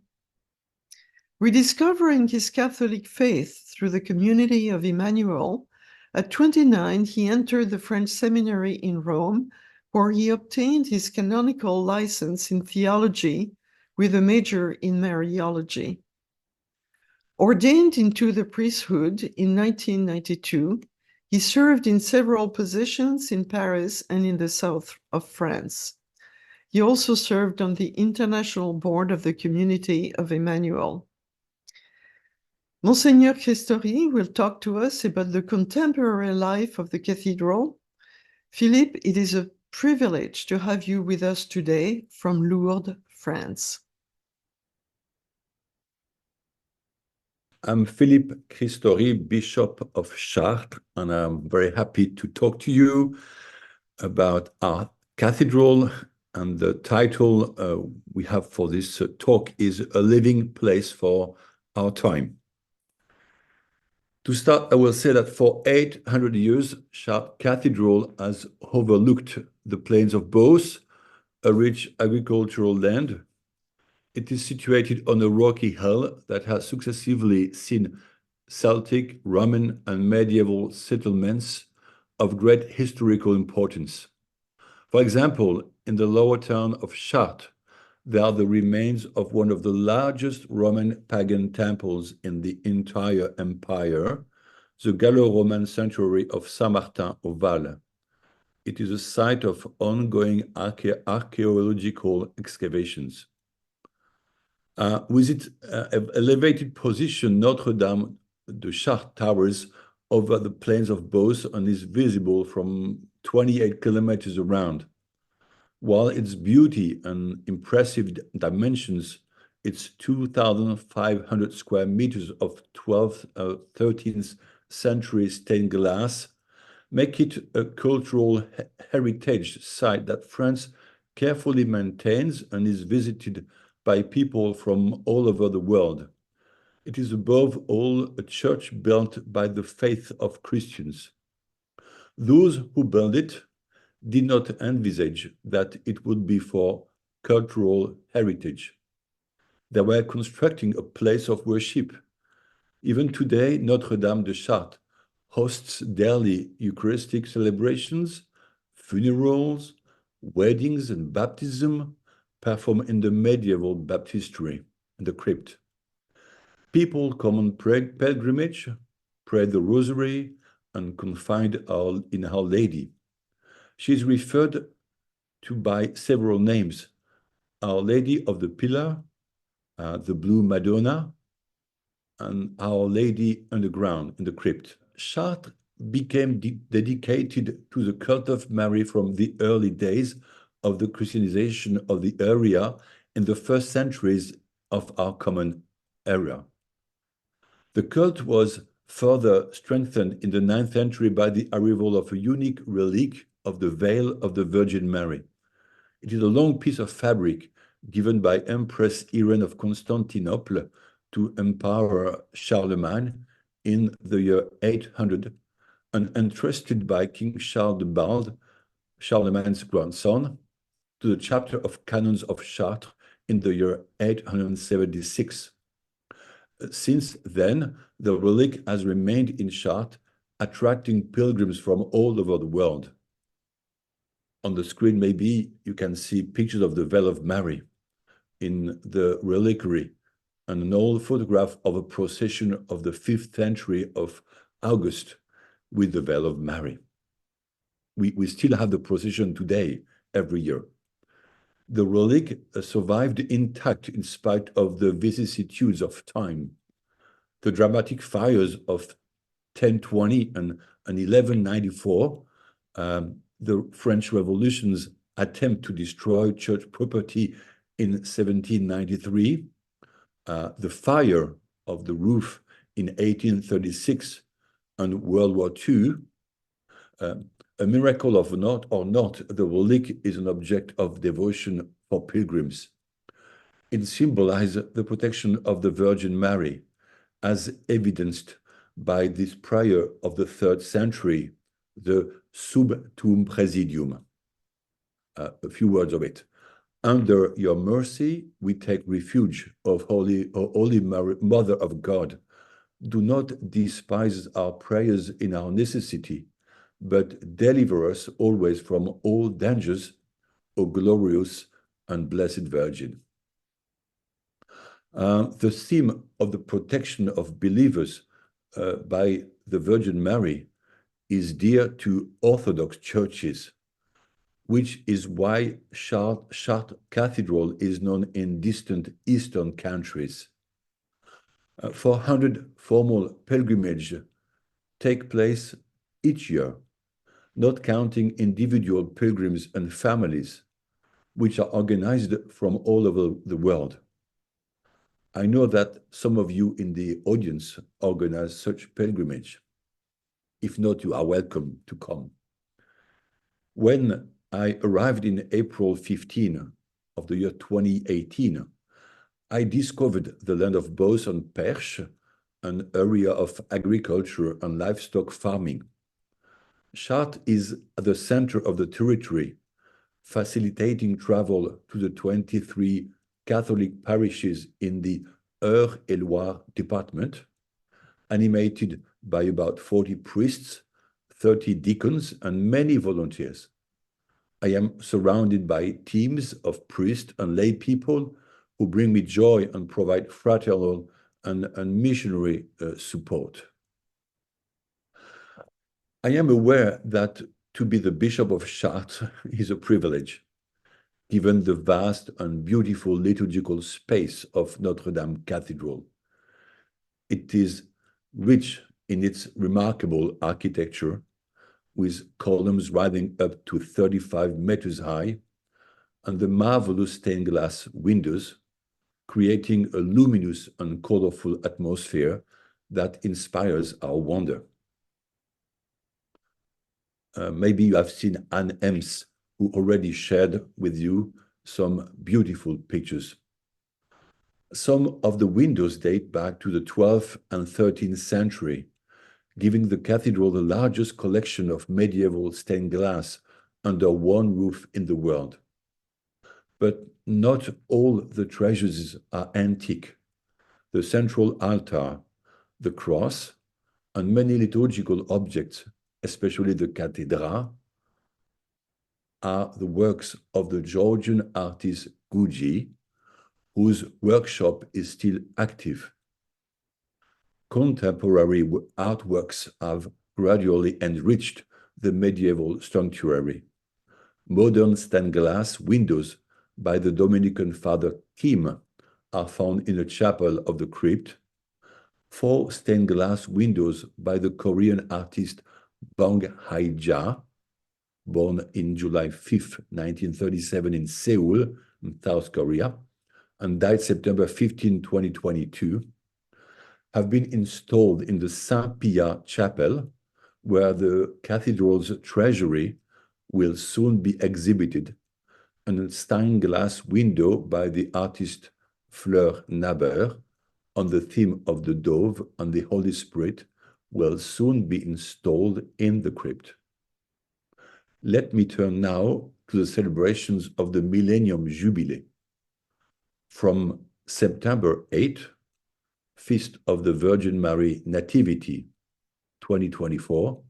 Rediscovering his Catholic faith through the community of Emmanuel, at 29, he entered the French seminary in Rome, where he obtained his canonical license in theology with a major in Mariology. Ordained into the priesthood in 1992, he served in several positions in Paris and in the south of France. He also served on the international board of the Community of Emmanuel. Monseigneur Christory will talk to us about the contemporary life of the cathedral. Philippe, it is a privilege to have you with us today from Lourdes, France. I'm Philippe Christory, Bishop of Chartres, and I'm very happy to talk to you about our cathedral. And the title we have for this talk is A Living Place for Our Time. To start, I will say that for 800 years, Chartres Cathedral has overlooked the plains of Beauce, a rich agricultural land. It is situated on a rocky hill that has successively seen Celtic, Roman, and medieval settlements of great historical importance. For example, in the lower town of Chartres, there are the remains of one of the largest Roman pagan temples in the entire empire, the Gallo-Roman sanctuary of Saint-Martin-au-Val. It is a site of ongoing archaeological excavations. With its elevated position, Notre-Dame de Chartres towers over the plains of Beauce and is visible from 28 kilometers around. While its beauty and impressive dimensions, its 2,500 square meters of 13th century stained glass, make it a cultural heritage site that France carefully maintains and is visited by people from all over the world. It is above all a church built by the faith of Christians. Those who built it did not envisage that it would be for cultural heritage. They were constructing a place of worship. Even today, Notre-Dame de Chartres hosts daily Eucharistic celebrations, funerals, weddings, and baptism performed in the medieval baptistry, the crypt. People come on pilgrimage, pray the rosary, and confide in Our Lady. She is referred to by several names: Our Lady of the Pillar, the Blue Madonna, and Our Lady underground in the crypt. Chartres became dedicated to the cult of Mary from the early days of the Christianization of the area in the first centuries of our common era. The cult was further strengthened in the 9th century by the arrival of a unique relic of the veil of the Virgin Mary. It is a long piece of fabric given by Empress Irene of Constantinople to Emperor Charlemagne in the year 800 and entrusted by King Charles the Bald, Charlemagne's grandson, to the chapter of Canons of Chartres in the year 876. Since then, the relic has remained in Chartres, attracting pilgrims from all over the world. On the screen, maybe you can see pictures of the Veil of Mary in the reliquary and an old photograph of a procession of the 5th century of August with the veil of Mary. We still have the procession today, every year. The relic survived intact in spite of the vicissitudes of time. The dramatic fires of 1020 and 1194, the French Revolution's attempt to destroy church property in 1793, the fire of the roof in 1836, and World War II, a miracle of not or not, the relic is an object of devotion for pilgrims. It symbolizes the protection of the Virgin Mary, as evidenced by this prayer of the 3rd century, the Sub Tuum Praesidium. A few words of it. Under your mercy, we take refuge, of Holy Mary, Mother of God. Do not despise our prayers in our necessity, but deliver us always from all dangers, O glorious and blessed Virgin. The theme of the protection of believers by the Virgin Mary is dear to Orthodox churches, which is why Chartres Cathedral is known in distant Eastern countries. 400 formal pilgrimages take place each year, not counting individual pilgrims and families, which are organized from all over the world. I know that some of you in the audience organize such pilgrimage. If not, you are welcome to come. When I arrived in April 15 of the year 2018, I discovered the land of Beauce and Perche, an area of agriculture and livestock farming. Chartres is at the center of the territory, facilitating travel to the 23 Catholic parishes in the Eure-et-Loire department, animated by about 40 priests, 30 deacons, and many volunteers. I am surrounded by teams of priests and lay people who bring me joy and provide fraternal and missionary support. I am aware that to be the Bishop of Chartres is a privilege, given the vast and beautiful liturgical space of Notre-Dame Cathedral. It is rich in its remarkable architecture, with columns rising up to 35 meters high, and the marvelous stained glass windows, creating a luminous and colorful atmosphere that inspires our wonder. Maybe you have seen Anne Embs, who already shared with you some beautiful pictures. Some of the windows date back to the 12th and 13th century, giving the cathedral the largest collection of medieval stained glass under one roof in the world. But not all the treasures are antique. The central altar, the cross, and many liturgical objects, especially the cathedral, are the works of the Georgian artist Guji, whose workshop is still active. Contemporary artworks have gradually enriched the medieval sanctuary. Modern stained glass windows by the Dominican Father Kim are found in the chapel of the crypt. 4 stained glass windows by the Korean artist Bang Hae-ja, born in July 5, 1937 in Seoul, in South Korea, and died September 15, 2022, have been installed in the Saint-Pia Chapel, where the cathedral's treasury will soon be exhibited, and a stained glass window by the artist Fleur Naber on the theme of the dove and the Holy Spirit will soon be installed in the crypt. Let me turn now to the celebrations of the Millennium Jubilee. From September 8, Feast of the Virgin Mary Nativity 2024,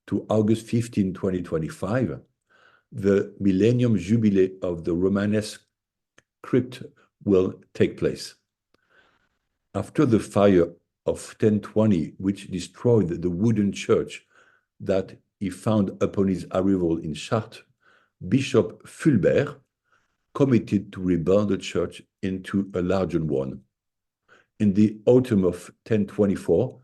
to August 15, 2025, the Millennium Jubilee of the Romanesque crypt will take place. After the fire of 1020, which destroyed the wooden church that he found upon his arrival in Chartres, Bishop Fulbert committed to rebuild the church into a larger one. In the autumn of 1024,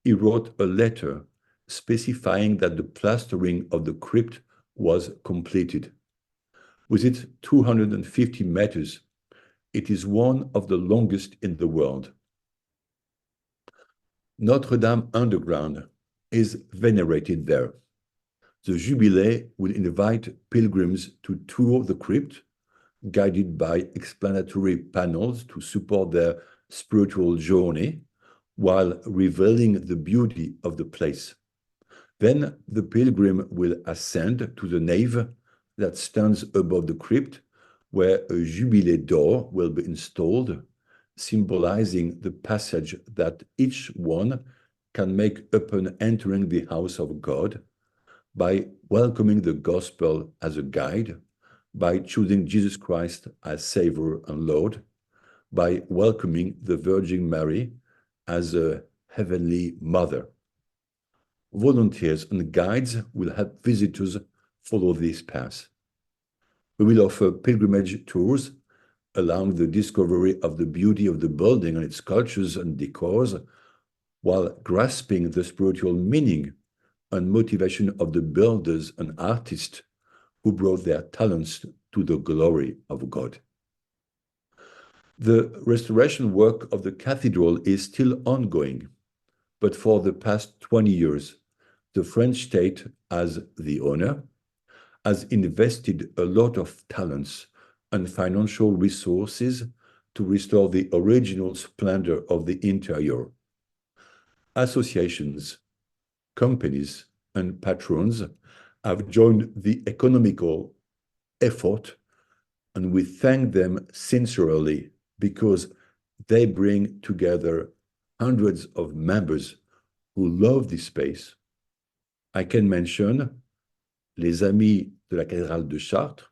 he wrote a letter specifying that the plastering of the crypt was completed. With its 250 meters, it is one of the longest in the world. Notre-Dame underground is venerated there. The Jubilee will invite pilgrims to tour the crypt, guided by explanatory panels to support their spiritual journey, while revealing the beauty of the place. Then the pilgrim will ascend to the nave that stands above the crypt, where a jubilee door will be installed, symbolizing the passage that each one can make upon entering the house of God, by welcoming the gospel as a guide, by choosing Jesus Christ as Savior and Lord, by welcoming the Virgin Mary as a heavenly mother. Volunteers and guides will help visitors follow this path. We will offer pilgrimage tours, allowing the discovery of the beauty of the building and its sculptures and decors, while grasping the spiritual meaning and motivation of the builders and artists who brought their talents to the glory of God. The restoration work of the cathedral is still ongoing, but for the past 20 years, the French state, as the owner, has invested a lot of talents and financial resources to restore the original splendor of the interior. Associations, companies, and patrons have joined the economical effort, and we thank them sincerely because they bring together hundreds of members who love this space. I can mention les Amis de la Cathédrale de Chartres,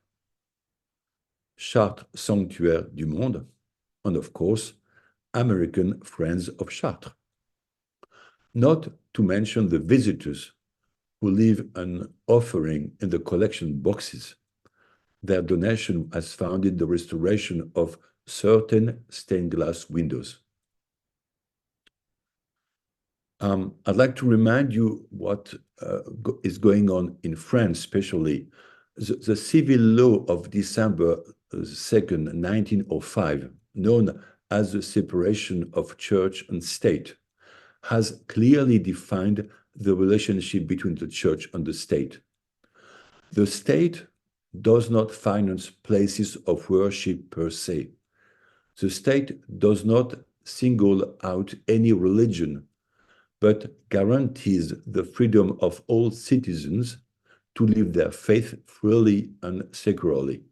Chartres Sanctuaire du Monde, and of course, American Friends of Chartres. Not to mention the visitors who leave an offering in the collection boxes. Their donation has funded the restoration of certain stained glass windows. I'd like to remind you what is going on in France, especially. The civil law of December 2nd, 1905, known as the separation of church and state, has clearly defined the relationship between the church and the state. The state does not finance places of worship per se. The state does not single out any religion, but guarantees the freedom of all citizens to live their faith freely and securely.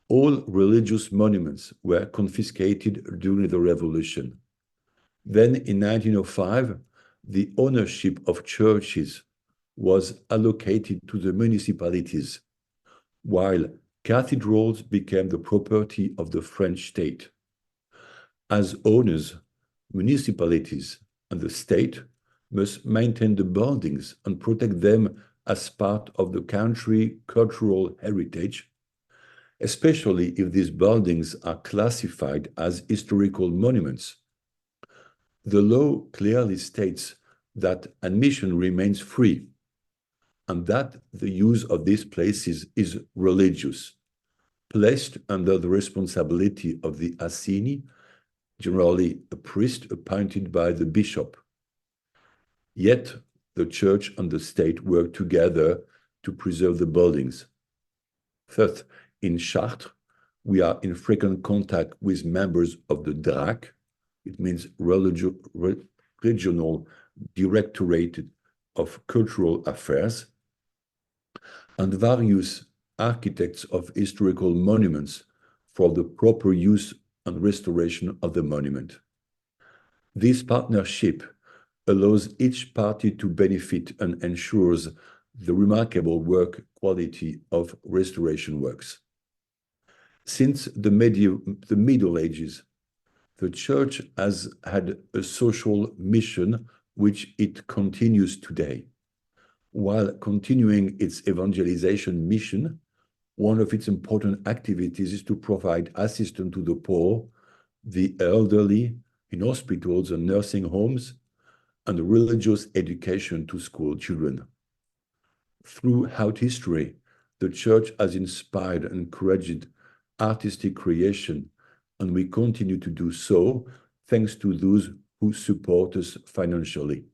All religious monuments were confiscated during the Revolution. Then in 1905, the ownership of churches was allocated to the municipalities, while cathedrals became the property of the French state. As owners, municipalities and the state must maintain the buildings and protect them as part of the country's cultural heritage, especially if these buildings are classified as historical monuments. The law clearly states that admission remains free and that the use of these places is religious, placed under the responsibility of the Assini, generally a priest appointed by the bishop. Yet the church and the state work together to preserve the buildings. Third, in Chartres, we are in frequent contact with members of the DRAC, it means Regional Directorate of Cultural Affairs, and various architects of historical monuments for the proper use and restoration of the monument. This partnership allows each party to benefit and ensures the remarkable work quality of restoration works. Since the Middle Ages, the Church has had a social mission which it continues today. While continuing its evangelization mission, one of its important activities is to provide assistance to the poor, the elderly, in hospitals and nursing homes, and religious education to school children. Throughout history, the Church has inspired and encouraged artistic creation, and we continue to do so thanks to those who support us financially.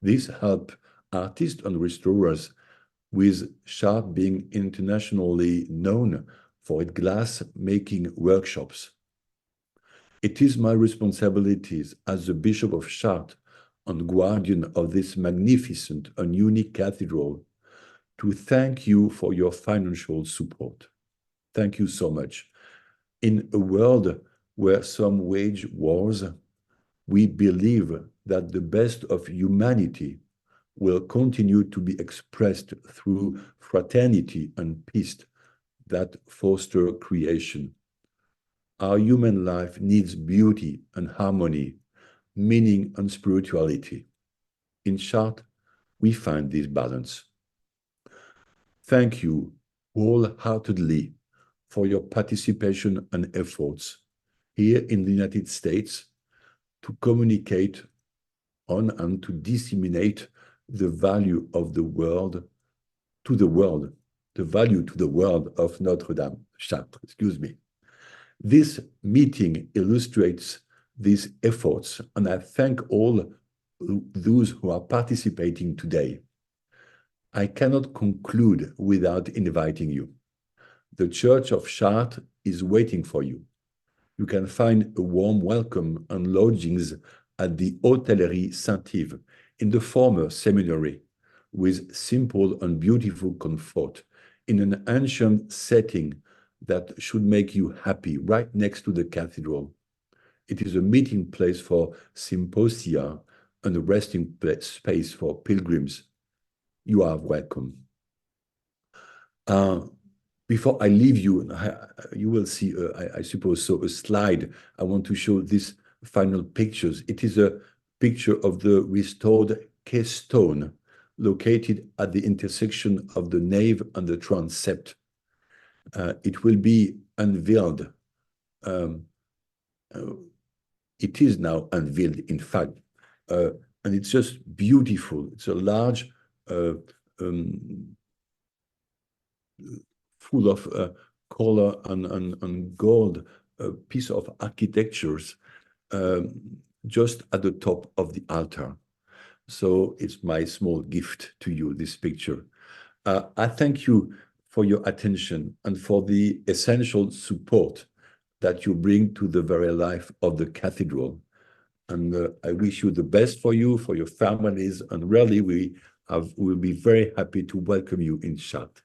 This helps artists and restorers, with Chartres being internationally known for its glass-making workshops. It is my responsibility as the Bishop of Chartres and guardian of this magnificent and unique cathedral to thank you for your financial support. Thank you so much. In a world where some wage wars, we believe that the best of humanity will continue to be expressed through fraternity and peace that foster creation. Our human life needs beauty and harmony, meaning and spirituality. In Chartres, we find this balance. Thank you wholeheartedly for your participation and efforts here in the United States to communicate on and to disseminate the value of the world to the world, the value to the world of Notre-Dame de Chartres, excuse me. This meeting illustrates these efforts, and I thank all those who are participating today. I cannot conclude without inviting you. The Church of Chartres is waiting for you. You can find a warm welcome and lodgings at the Hôtellerie Saint-Yves in the former seminary, with simple and beautiful comfort in an ancient setting that should make you happy, right next to the cathedral. It is a meeting place for symposia and a resting space for pilgrims. You are welcome. Before I leave you, you will see, I suppose, so a slide. I want to show these final pictures. It is a picture of the restored keystone located at the intersection of the nave and the transept. It will be unveiled. It is now unveiled, in fact, and it's just beautiful. It's a large, full of color and gold piece of architectures just at the top of the altar. So it's my small gift to you, this picture. I thank you for your attention and for the essential support that you bring to the very life of the cathedral. And I wish you the best for you, for your families, and really we'll be very happy to welcome you in Chartres.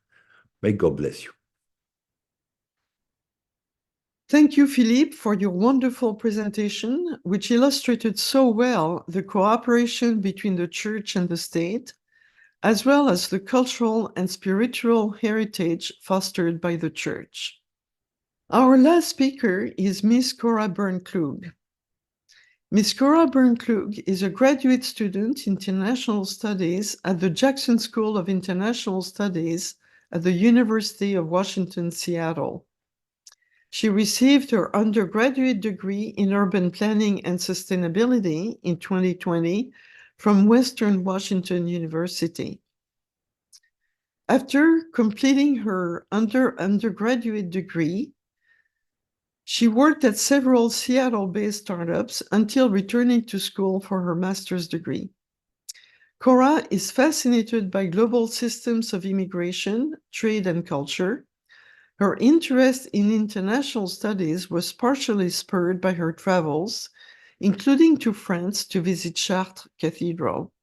May God bless you. Thank you, Philippe, for your wonderful presentation, which illustrated so well the cooperation between the Church and the state, as well as the cultural and spiritual heritage fostered by the Church. Our last speaker is Miss Kora Bern-Klug. Miss Kora Bern-Klug is a graduate student in International Studies at the Jackson School of International Studies at the University of Washington, Seattle. She received her undergraduate degree in urban planning and sustainability in 2020 from Western Washington University. After completing her undergraduate degree, she worked at several Seattle-based startups until returning to school for her master's degree. Kora is fascinated by global systems of immigration, trade, and culture. Her interest in international studies was partially spurred by her travels, including to France to visit Chartres Cathedral.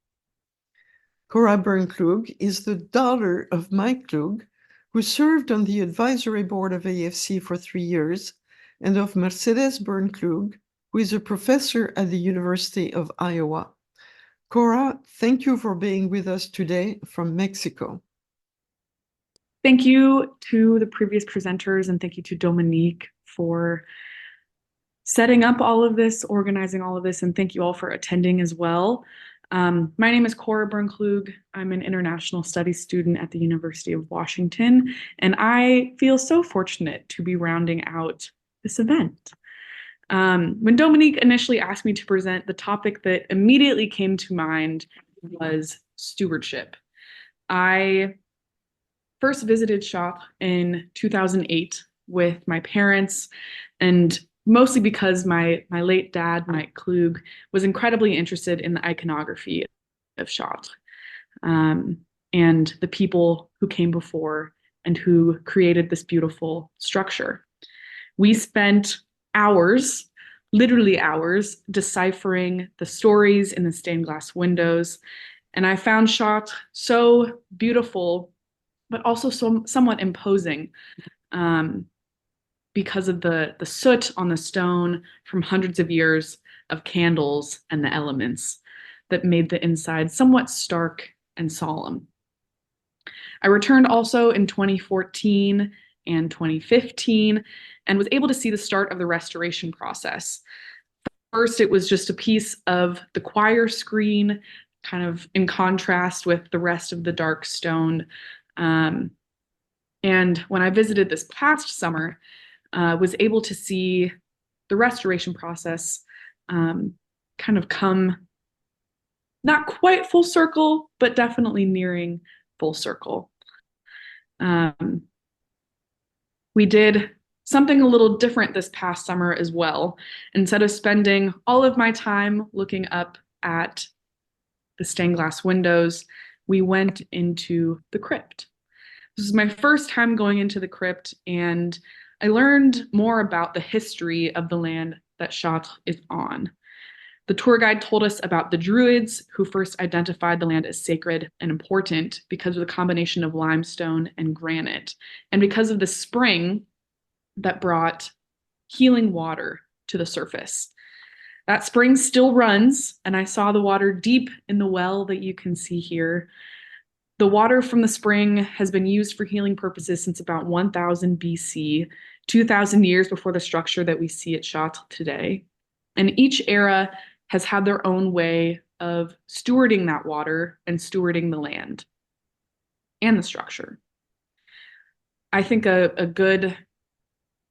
Kora Bern-Klug is the daughter of Mike Klug, who served on the advisory board of AFC for 3 years, and of Mercedes Bern-Klug, who is a professor at the University of Iowa. Kora, thank you for being with us today from Mexico. Thank you to the previous presenters, and thank you to Dominique for setting up all of this, organizing all of this, and thank you all for attending as well. My name is Kora Bern-Klug. I'm an international studies student at the University of Washington, and I feel so fortunate to be rounding out this event. When Dominique initially asked me to present, the topic that immediately came to mind was stewardship. I first visited Chartres in 2008 with my parents, and mostly because my late dad, Mike Klug, was incredibly interested in the iconography of Chartres and the people who came before and who created this beautiful structure. We spent hours, literally hours, deciphering the stories in the stained glass windows, and I found Chartres so beautiful, but also somewhat imposing. Because of the soot on the stone from hundreds of years of candles and the elements that made the inside somewhat stark and solemn. I returned also in 2014 and 2015 and was able to see the start of the restoration process. First, it was just a piece of the choir screen, kind of in contrast with the rest of the dark stone. And when I visited this past summer, was able to see the restoration process kind of come not quite full circle, but definitely nearing full circle. We did something a little different this past summer as well. Instead of spending all of my time looking up at the stained glass windows, we went into the crypt. This is my first time going into the crypt, and I learned more about the history of the land that Chartres is on. The tour guide told us about the Druids who first identified the land as sacred and important because of the combination of limestone and granite, and because of the spring that brought healing water to the surface. That spring still runs, and I saw the water deep in the well that you can see here. The water from the spring has been used for healing purposes since about 1000 BC, 2000 years before the structure that we see at Chartres today. And each era has had their own way of stewarding that water and stewarding the land and the structure. I think a good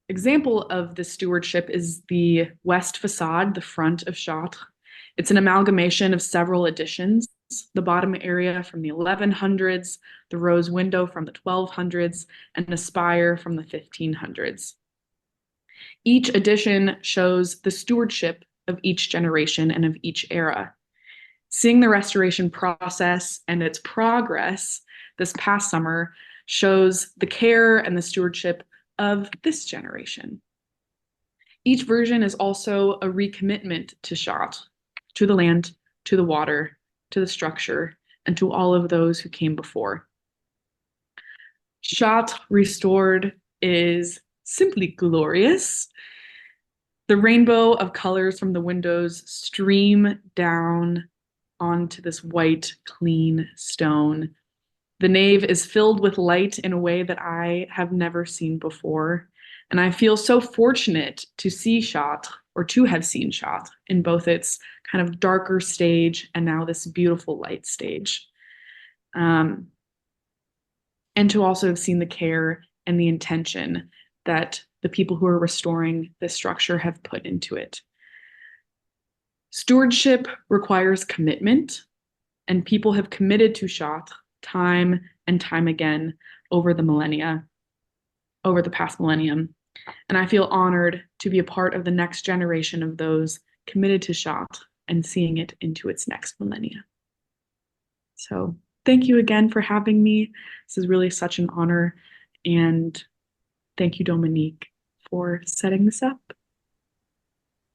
example of this stewardship is the west facade, the front of Chartres. It's an amalgamation of several additions. The bottom area from the 1100s, the rose window from the 1200s, and the spire from the 1500s. Each addition shows the stewardship of each generation and of each era. Seeing the restoration process and its progress this past summer shows the care and the stewardship of this generation. Each version is also a recommitment to Chartres, to the land, to the water, to the structure, and to all of those who came before. Chartres restored is simply glorious. The rainbow of colors from the windows stream down onto this white, clean stone. The nave is filled with light in a way that I have never seen before. And I feel so fortunate to see Chartres, or to have seen Chartres, in both its kind of darker stage and now this beautiful light stage. And to also have seen the care and the intention that the people who are restoring this structure have put into it. Stewardship requires commitment, and people have committed to Chartres time and time again over the millennia, over the past millennium. And I feel honored to be a part of the next generation of those committed to Chartres and seeing it into its next millennia. So thank you again for having me. This is really such an honor. And thank you, Dominique, for setting this up.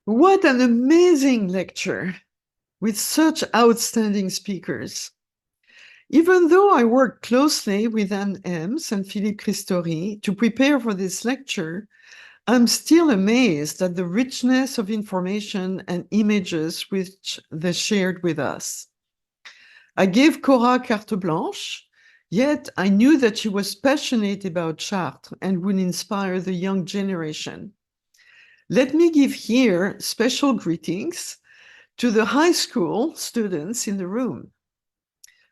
What an amazing lecture with such outstanding speakers. Even though I worked closely with Embs and Philippe Christory to prepare for this lecture, I'm still amazed at the richness of information and images which they shared with us. I gave Kora carte blanche, yet I knew that she was passionate about Chartres and would inspire the young generation. Let me give here special greetings to the high school students in the room.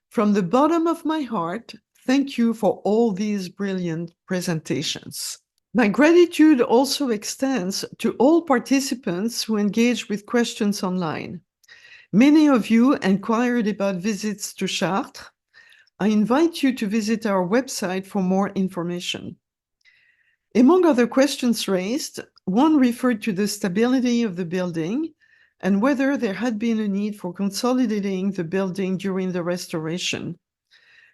From the bottom of my heart, thank you for all these brilliant presentations. My gratitude also extends to all participants who engaged with questions online. Many of you inquired about visits to Chartres. I invite you to visit our website for more information. Among other questions raised, one referred to the stability of the building and whether there had been a need for consolidating the building during the restoration.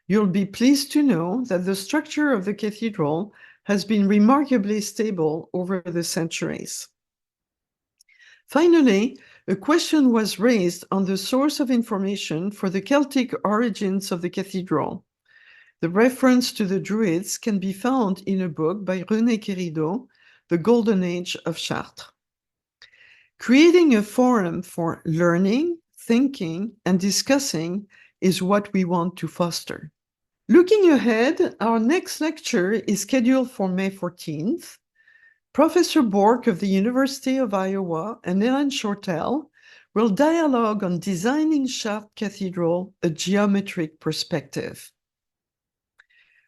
You'll be pleased to know that the structure of the cathedral has been remarkably stable over the centuries. Finally, a question was raised on the source of information for the Celtic origins of the cathedral. The reference to the Druids can be found in a book by René Querido, The Golden Age of Chartres. Creating a forum for learning, thinking, and discussing is what we want to foster. Looking ahead, our next lecture is scheduled for May 14th. Professor Bork of the University of Iowa and Hélène Shortell will dialogue on designing Chartres Cathedral, a geometric perspective.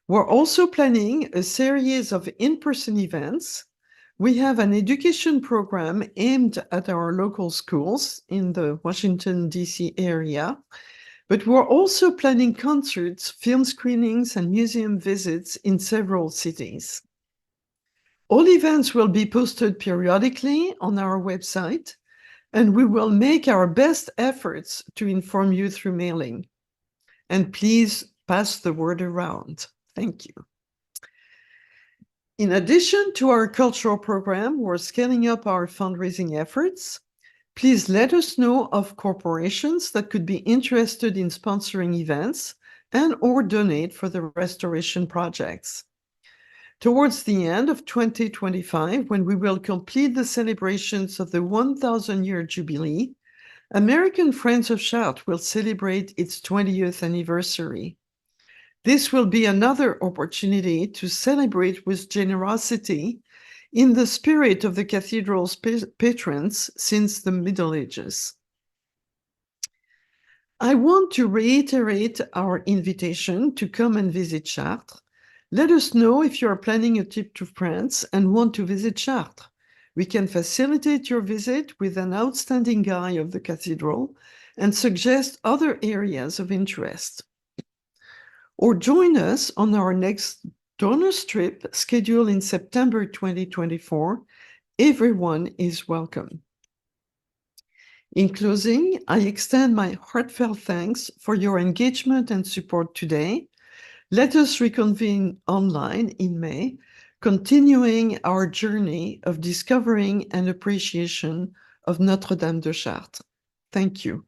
We're also planning a series of in-person events. We have an education program aimed at our local schools in the Washington, D.C. area, but we're also planning concerts, film screenings, and museum visits in several cities. All events will be posted periodically on our website, and we will make our best efforts to inform you through mailing. And please pass the word around. Thank you. In addition to our cultural program, we're scaling up our fundraising efforts. Please let us know of corporations that could be interested in sponsoring events and or donate for the restoration projects. Towards the end of 2025, when we will complete the celebrations of the 1,000-year Jubilee, American Friends of Chartres will celebrate its 20th anniversary. This will be another opportunity to celebrate with generosity in the spirit of the cathedral's patrons since the Middle Ages. I want to reiterate our invitation to come and visit Chartres. Let us know if you are planning a trip to France and want to visit Chartres. We can facilitate your visit with an outstanding guide of the cathedral and suggest other areas of interest. Or join us on our next donors trip scheduled in September 2024. Everyone is welcome. In closing, I extend my heartfelt thanks for your engagement and support today. Let us reconvene online in May, continuing our journey of discovering and appreciation of Notre-Dame de Chartres. Thank you.